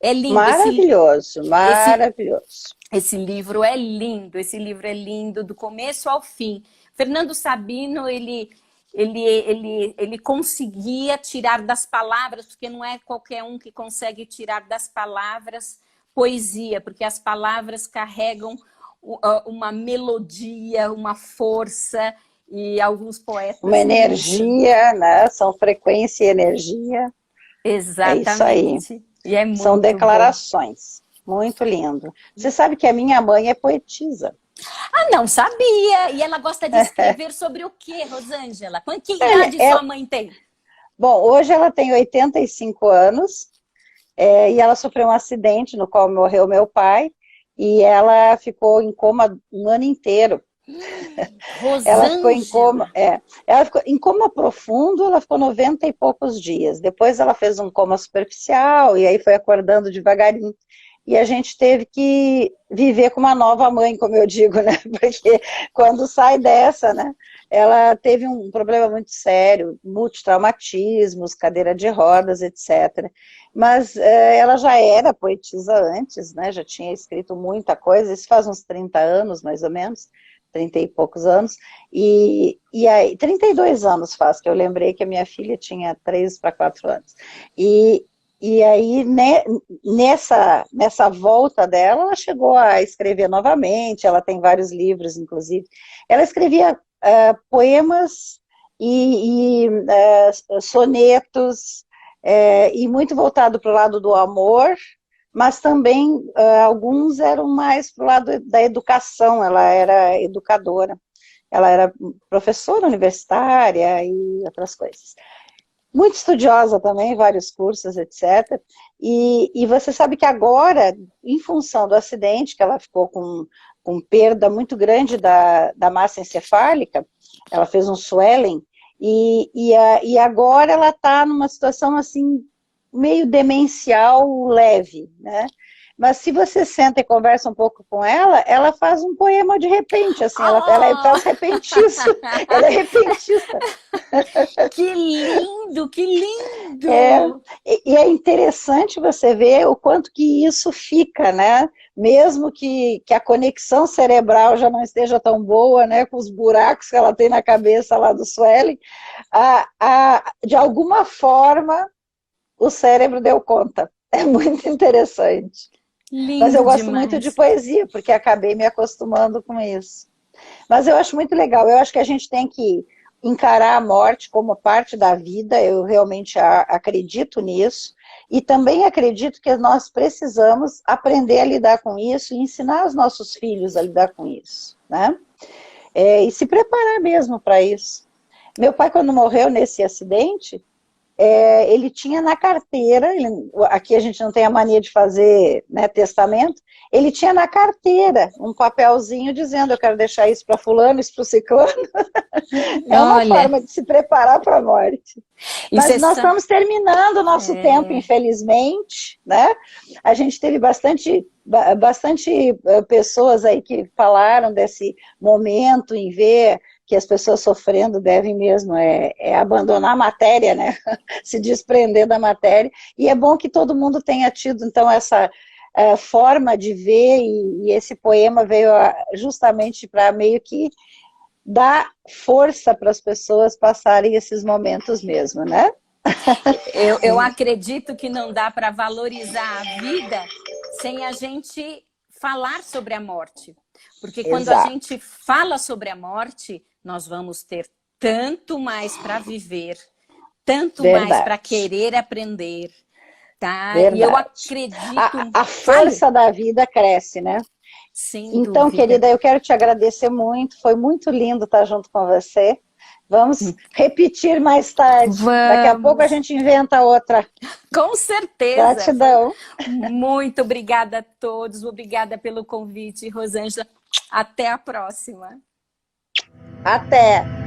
É lindo. Maravilhoso, maravilhoso. Esse livro é lindo, do começo ao fim. Fernando Sabino, ele conseguia tirar das palavras, porque não é qualquer um que consegue tirar das palavras poesia, porque as palavras carregam uma melodia, uma força, e alguns poetas... Uma energia, né? São frequência e energia. Exatamente. É isso aí. E é muito São declarações. Bom. Muito lindo. Você sabe que a minha mãe é poetisa. Ah, não sabia! E ela gosta de escrever sobre o quê, Rosângela? Que idade sua mãe tem? Bom, hoje ela tem 85 anos, e ela sofreu um acidente no qual morreu meu pai, e ela ficou em coma um ano inteiro. Rosângela. Ela ficou em coma, ela ficou em coma profundo, ela ficou 90 e poucos dias. Depois ela fez um coma superficial, e aí foi acordando devagarinho. E a gente teve que viver com uma nova mãe, como eu digo, né? Porque quando sai dessa, né? Ela teve um problema muito sério, multitraumatismos, cadeira de rodas, etc. Mas ela já era poetisa antes, né? Já tinha escrito muita coisa, isso faz uns 30 anos, mais ou menos, 30 e poucos anos, e aí, 32 anos faz, que eu lembrei que a minha filha tinha 3 para 4 anos. E aí, nessa volta dela, ela chegou a escrever novamente, ela tem vários livros, inclusive. Ela escrevia poemas e sonetos, e muito voltado para o lado do amor, mas também alguns eram mais para o lado da educação. Ela era educadora, ela era professora universitária e outras coisas. Muito estudiosa também, vários cursos, etc. E você sabe que agora, em função do acidente, que ela ficou com perda muito grande da massa encefálica, ela fez um swelling, e agora ela está numa situação assim, meio demencial leve, né? Mas se você senta e conversa um pouco com ela, ela faz um poema de repente, assim, ela faz repentista, ela é repentista. Que lindo, que lindo! E é interessante você ver o quanto que isso fica, né? Mesmo que a conexão cerebral já não esteja tão boa, né? Com os buracos que ela tem na cabeça lá do swelling, de alguma forma o cérebro deu conta. É muito interessante. Lindo. Mas eu gosto demais. muito de poesia, porque acabei me acostumando com isso. Mas eu acho muito legal, eu acho que a gente tem que encarar a morte como parte da vida, eu realmente acredito nisso, E também acredito que nós precisamos aprender a lidar com isso e ensinar os nossos filhos a lidar com isso, né? E se preparar mesmo para isso. Meu pai, quando morreu nesse acidente, ele tinha na carteira, aqui a gente não tem a mania de fazer, né, testamento, ele tinha na carteira um papelzinho dizendo: eu quero deixar isso para fulano, isso para o ciclano. É uma forma de se preparar para a morte. Mas nós estamos terminando o nosso tempo, infelizmente, né? A gente teve bastante pessoas aí que falaram desse momento em ver que as pessoas sofrendo devem mesmo abandonar a matéria, né? Se desprender da matéria. E é bom que todo mundo tenha tido, então, essa forma de ver, e esse poema veio justamente para meio que dar força para as pessoas passarem esses momentos mesmo, né? Eu acredito que não dá para valorizar a vida sem a gente falar sobre a morte. Porque quando a gente fala sobre a morte, nós vamos ter tanto mais para viver, tanto mais para querer aprender, tá? E eu acredito... A força da vida cresce, né? Sem então, dúvida. Querida, eu quero te agradecer muito, foi muito lindo estar junto com você. Vamos repetir mais tarde. Vamos. Daqui a pouco a gente inventa outra. Com certeza. Gratidão. Muito obrigada a todos. Obrigada pelo convite, Rosângela. Até a próxima. Até.